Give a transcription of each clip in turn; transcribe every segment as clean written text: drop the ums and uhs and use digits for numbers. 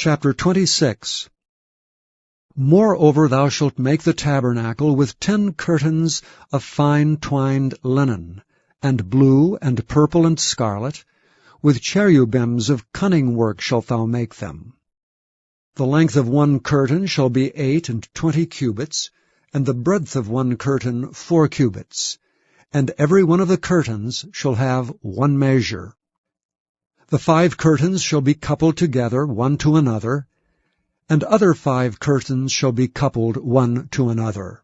Chapter 26. Moreover thou shalt make the tabernacle with 10 curtains of fine twined linen, and blue, and purple, and scarlet. With cherubims of cunning work shalt thou make them. The length of one curtain shall be 28 cubits, and the breadth of one curtain 4 cubits, and every one of the curtains shall have one measure. The 5 curtains shall be coupled together one to another, and other 5 curtains shall be coupled one to another.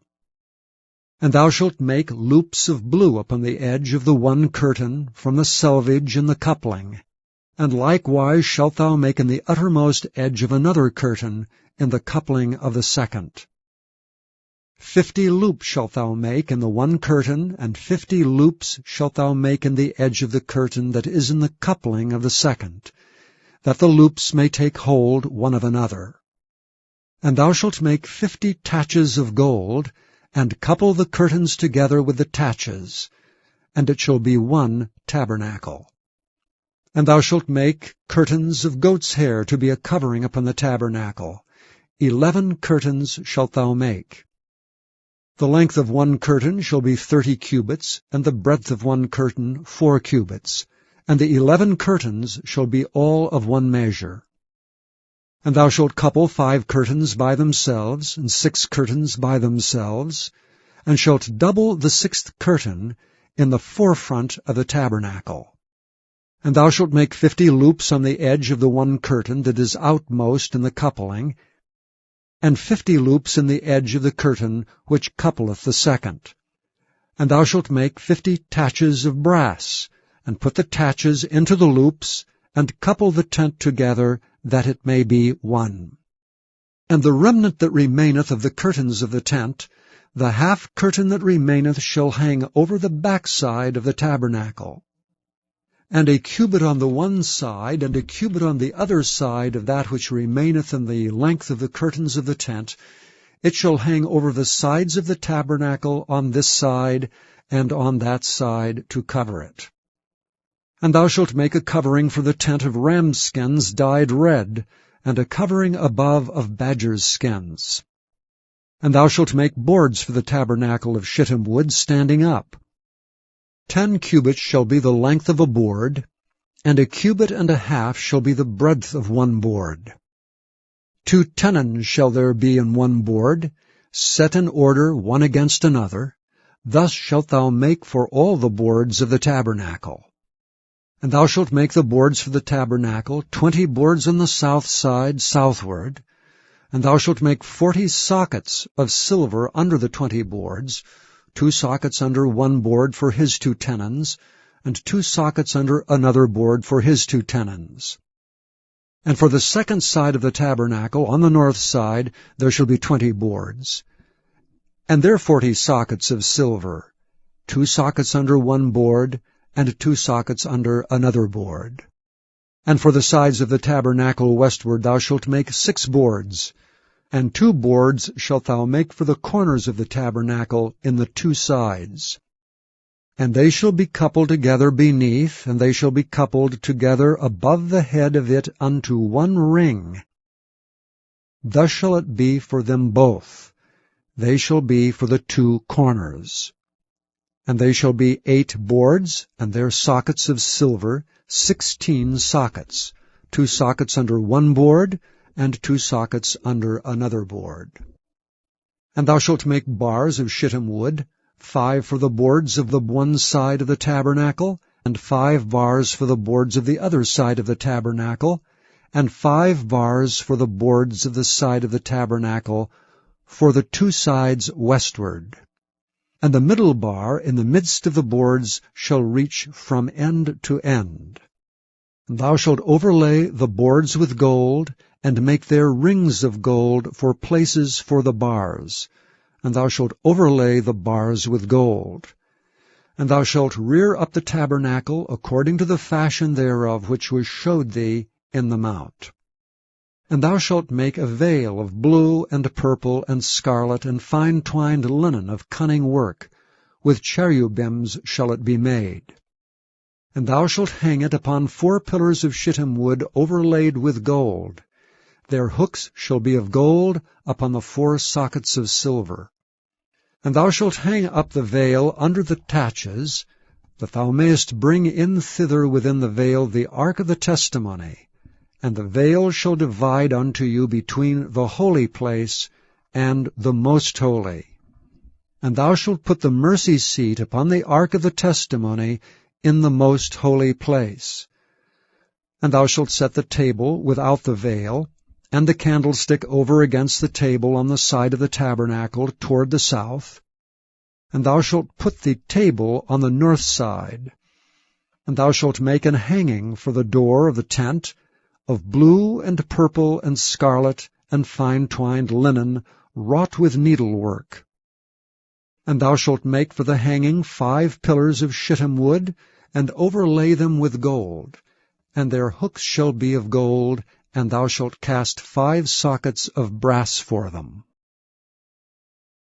And thou shalt make loops of blue upon the edge of the one curtain from the selvage in the coupling, and likewise shalt thou make in the uttermost edge of another curtain in the coupling of the second. 50 loops shalt thou make in the one curtain, and 50 loops shalt thou make in the edge of the curtain that is in the coupling of the second, that the loops may take hold one of another. And thou shalt make 50 taches of gold, and couple the curtains together with the taches, and it shall be one tabernacle. And thou shalt make curtains of goat's hair to be a covering upon the tabernacle. 11 curtains shalt thou make. The length of one curtain shall be 30 cubits, and the breadth of one curtain 4 cubits, and the 11 curtains shall be all of one measure. And thou shalt couple 5 curtains by themselves, and 6 curtains by themselves, and shalt double the 6th curtain in the forefront of the tabernacle. And thou shalt make 50 loops on the edge of the one curtain that is outmost in the coupling, and 50 loops in the edge of the curtain which coupleth the second. And thou shalt make 50 taches of brass, and put the taches into the loops, and couple the tent together, that it may be one. And the remnant that remaineth of the curtains of the tent, the half curtain that remaineth shall hang over the backside of the tabernacle. And a cubit on the one side, and a cubit on the other side of that which remaineth in the length of the curtains of the tent, it shall hang over the sides of the tabernacle on this side and on that side to cover it. And thou shalt make a covering for the tent of ram's skins dyed red, and a covering above of badger's skins. And thou shalt make boards for the tabernacle of shittim wood standing up. 10 cubits shall be the length of a board, and a cubit and a half shall be the breadth of one board. 2 tenons shall there be in one board, set in order one against another. Thus shalt thou make for all the boards of the tabernacle. And thou shalt make the boards for the tabernacle, 20 boards on the south side southward. And thou shalt make 40 sockets of silver under the 20 boards, 2 sockets under one board for his 2 tenons, and 2 sockets under another board for his 2 tenons. And for the second side of the tabernacle, on the north side, there shall be 20 boards. And their 40 sockets of silver, 2 sockets under one board, and 2 sockets under another board. And for the sides of the tabernacle westward thou shalt make 6 boards, and 2 boards shalt thou make for the corners of the tabernacle in the 2 sides. And they shall be coupled together beneath, and they shall be coupled together above the head of it unto one ring. Thus shall it be for them both. They shall be for the 2 corners. And they shall be 8 boards, and their sockets of silver, 16 sockets, 2 sockets under one board, and 2 sockets under another board. And thou shalt make bars of shittim wood, 5 for the boards of the one side of the tabernacle, and 5 bars for the boards of the other side of the tabernacle, and 5 bars for the boards of the side of the tabernacle, for the 2 sides westward. And the middle bar in the midst of the boards shall reach from end to end. And thou shalt overlay the boards with gold, and make there rings of gold for places for the bars. And thou shalt overlay the bars with gold. And thou shalt rear up the tabernacle according to the fashion thereof which was showed thee in the mount. And thou shalt make a veil of blue and purple and scarlet and fine twined linen of cunning work. With cherubims shall it be made. And thou shalt hang it upon 4 pillars of shittim wood overlaid with gold. Their hooks shall be of gold upon the 4 sockets of silver. And thou shalt hang up the veil under the taches, that thou mayest bring in thither within the veil the ark of the testimony. And the veil shall divide unto you between the holy place and the most holy. And thou shalt put the mercy seat upon the ark of the testimony in the most holy place. And thou shalt set the table without the veil, and the candlestick over against the table on the side of the tabernacle toward the south. And thou shalt put the table on the north side. And thou shalt make an hanging for the door of the tent, of blue and purple and scarlet and fine-twined linen, wrought with needlework. And thou shalt make for the hanging 5 pillars of shittim wood, and overlay them with gold. And their hooks shall be of gold, and thou shalt cast 5 sockets of brass for them.